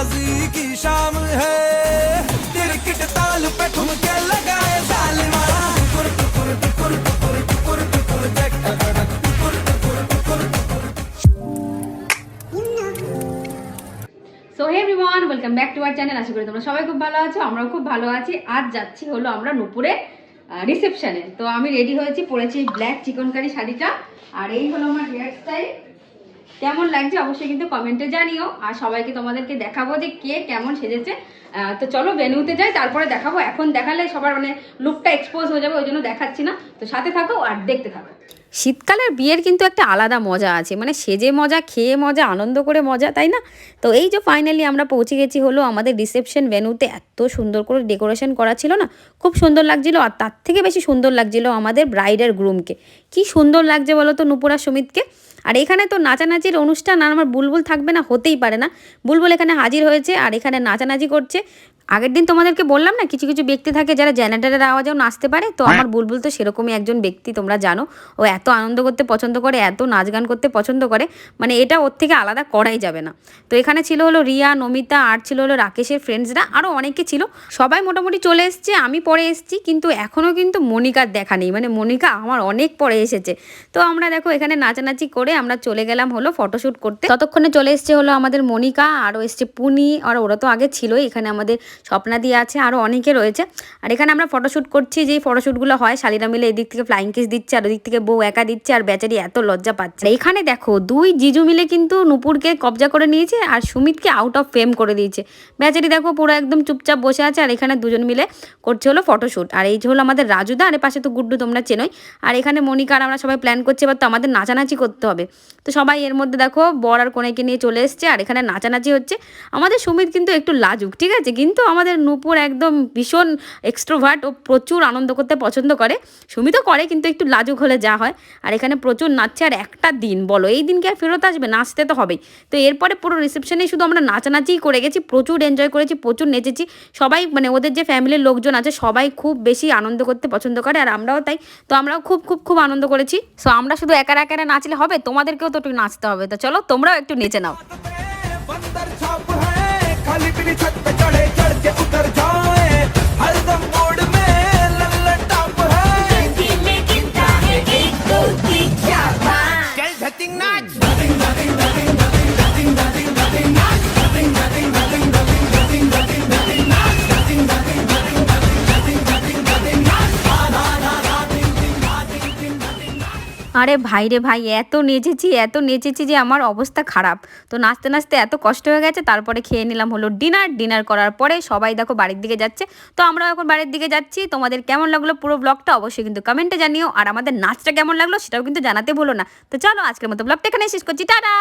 बाजी की शाम है तिरकिट ताल पे ठुमके लगाए जालिमा टुकुर टुकुर टुकुर टुकुर टुकुर टुकुर देख टुकुर टुकुर टुकुर टुकुर। So hey everyone, welcome back to our channel. আশা করি তোমরা সবাই খুব ভালো আছো, আমরাও খুব ভালো আছি। আজ যাচ্ছি হলো আমরা নূপুরে রিসেপশনে। তো আমি রেডি হয়েছি, পরেছি ব্ল্যাক চিকনকারি শাড়িটা, আর এই হলো আমার হেয়ার স্টাইল। কেমন লাগছে অবশ্যই কিন্তু কমেন্টে জানিও, আর সবাইকে তোমাদেরকে দেখাবো যে কে কেমন সেজেছে। তো চলো ভেন্যুতে যাই, তারপরে দেখাবো। এখন দেখালে সবার মানে লুকটা এক্সপোজ হয়ে যাবে, ওই জন্য দেখাচ্ছি না। তো সাথে থাকো আর দেখতে থাকো। শীতকালের বিয়ের কিন্তু একটা আলাদা মজা আছে, মানে সেজে মজা, খেয়ে মজা, আনন্দ করে মজা, তাই না? তো এই যে ফাইনালি আমরা পৌঁছে গেছি হলো আমাদের রিসেপশন ভেন্যুতে। এত সুন্দর করে ডেকোরেশন করা ছিল না, খুব সুন্দর লাগছিল। আর তার থেকে বেশি সুন্দর লাগছিল আমাদের ব্রাইড আর গ্রুমকে। কি সুন্দর লাগছে বলো তো নূপুর আর সুমিতকে। আর এখানে তো নাচানাচির অনুষ্ঠান, আর আমার বুলবুল থাকবে না, হতেই পারে না। বুলবুল এখানে হাজির হয়েছে আর এখানে নাচানাচি করছে। আগের দিন তোমাদেরকে বললাম না, কিছু কিছু ব্যক্তি থাকে যারা জেনারেটরের আওয়াজেও নাচতে পারে। তো আমার বুলবুল তো সেরকমই একজন ব্যক্তি, তোমরা জানো। ও এত আনন্দ করতে পছন্দ করে, এত নাচ গান করতে পছন্দ করে, মানে এটা ওর থেকে আলাদা করাই যাবে না। তো এখানে ছিল হলো রিয়া, নমিতা, আর ছিল হলো রাকেশের ফ্রেন্ডসরা, আরও অনেকে ছিল। সবাই মোটামুটি চলে এসছে, আমি পরে এসেছি, কিন্তু এখনও কিন্তু মনিকার দেখা নেই। মানে মনিকা আমার অনেক পরে এসেছে। তো আমরা দেখো এখানে নাচানাচি করে আমরা চলে গেলাম হলো ফটোশ্যুট করতে। ততক্ষণে চলে এসছে হলো আমাদের মনিকা, আরও এসছে পুনি, আর ওরা তো আগে ছিলই। এখানে আমাদের স্বপ্না দিয়ে আছে, আরও অনেকে রয়েছে। আর এখানে আমরা ফটোশ্যুট করছি, যেই ফটোশ্যুটগুলো হয় শালিরা মিলে এদিক থেকে ফ্লাইং কিস দিচ্ছে, আর ওদিক থেকে বউ একা দিচ্ছে, আর বেচারি এত লজ্জা পাচ্ছে। এখানে দেখো দুই জিজু মিলে কিন্তু নূপুরকে কবজা করে নিয়েছে আর সুমিতকে আউট অফ ফেম করে দিয়েছে। বেচারি দেখো পুরো একদম চুপচাপ বসে আছে, আর এখানে দুজন মিলে করছে হলো ফটোশ্যুট। আর এই যে হলো আমাদের রাজুদা, আর এর পাশে তো গুড্ডু, তোমরা চেনোই। আর এখানে মনিকা আর আমরা সবাই প্ল্যান করছি, এবার তো আমাদের নাচানাচি করতে হবে। তো সবাই এর মধ্যে দেখো বর আর কনেকে নিয়ে চলে এসছে, আর এখানে নাচানাচি হচ্ছে। আমাদের সুমিত কিন্তু একটু লাজুক, ঠিক আছে, কিন্তু আমাদের নূপুর একদম ভীষণ এক্সট্রোভার্ট, ও প্রচুর আনন্দ করতে পছন্দ করে। সুমিতও করে, কিন্তু একটু লাজুক হলে যা হয়। আর এখানে প্রচুর নাচছে। আর একটা দিন বলো, এই দিনকে আর ফেরত আসবে? নাচতে তো হবেই। তো এরপরে পুরো রিসেপশনে শুধু আমরা নাচানাচিই করে গেছি, প্রচুর এনজয় করেছি, প্রচুর নেচেছি। সবাই মানে ওদের যে ফ্যামিলির লোকজন আছে সবাই খুব বেশি আনন্দ করতে পছন্দ করে, আর আমরাও তাই। তো আমরাও খুব খুব খুব আনন্দ করেছি। সো আমরা শুধু একা একা নাচলে হবে, তোমাদেরকেও তো একটু নাচতে হবে। তো চলো তোমরাও একটু নেচে নাও। बंदर छाप है खाली पीली छत पे चढ़े चढ़ के उतर जाए हरदम मोड में लल्ला टॉप है लेकिन काहे एक दो तीन चार पाँच चल धतिंग नाच धतिंग धतिंग धतिंग धतिंग धतिंग धतिंग धतिंग नाच धतिंग धतिंग धतिंग धतिंग धतिंग धतिंग धतिंग नाच धतिंग धतिंग धतिंग धतिंग धतिंग धतिंग नाच ना ना ना टिंग टिंग ना टिंग टिंग धतिंग नाच। আরে ভাই রে ভাই, এত নেচেছি যে আমার অবস্থা খারাপ। তো নাচতে নাচতে এত কষ্ট হয়ে গেছে। তারপরে খেয়ে নিলাম হলো ডিনার করার পরে সবাই দেখো বাড়ির দিকে যাচ্ছে। তো আমরাও এখন বাড়ির দিকে যাচ্ছি। তোমাদের কেমন লাগলো পুরো ব্লগটা অবশ্যই কিন্তু কমেন্টে জানিও, আর আমাদের নাচটা কেমন লাগলো সেটাও কিন্তু জানাতে ভুলো না। তো চলো আজকের মতো ব্লগটা এখানে শেষ করছি, টাটা।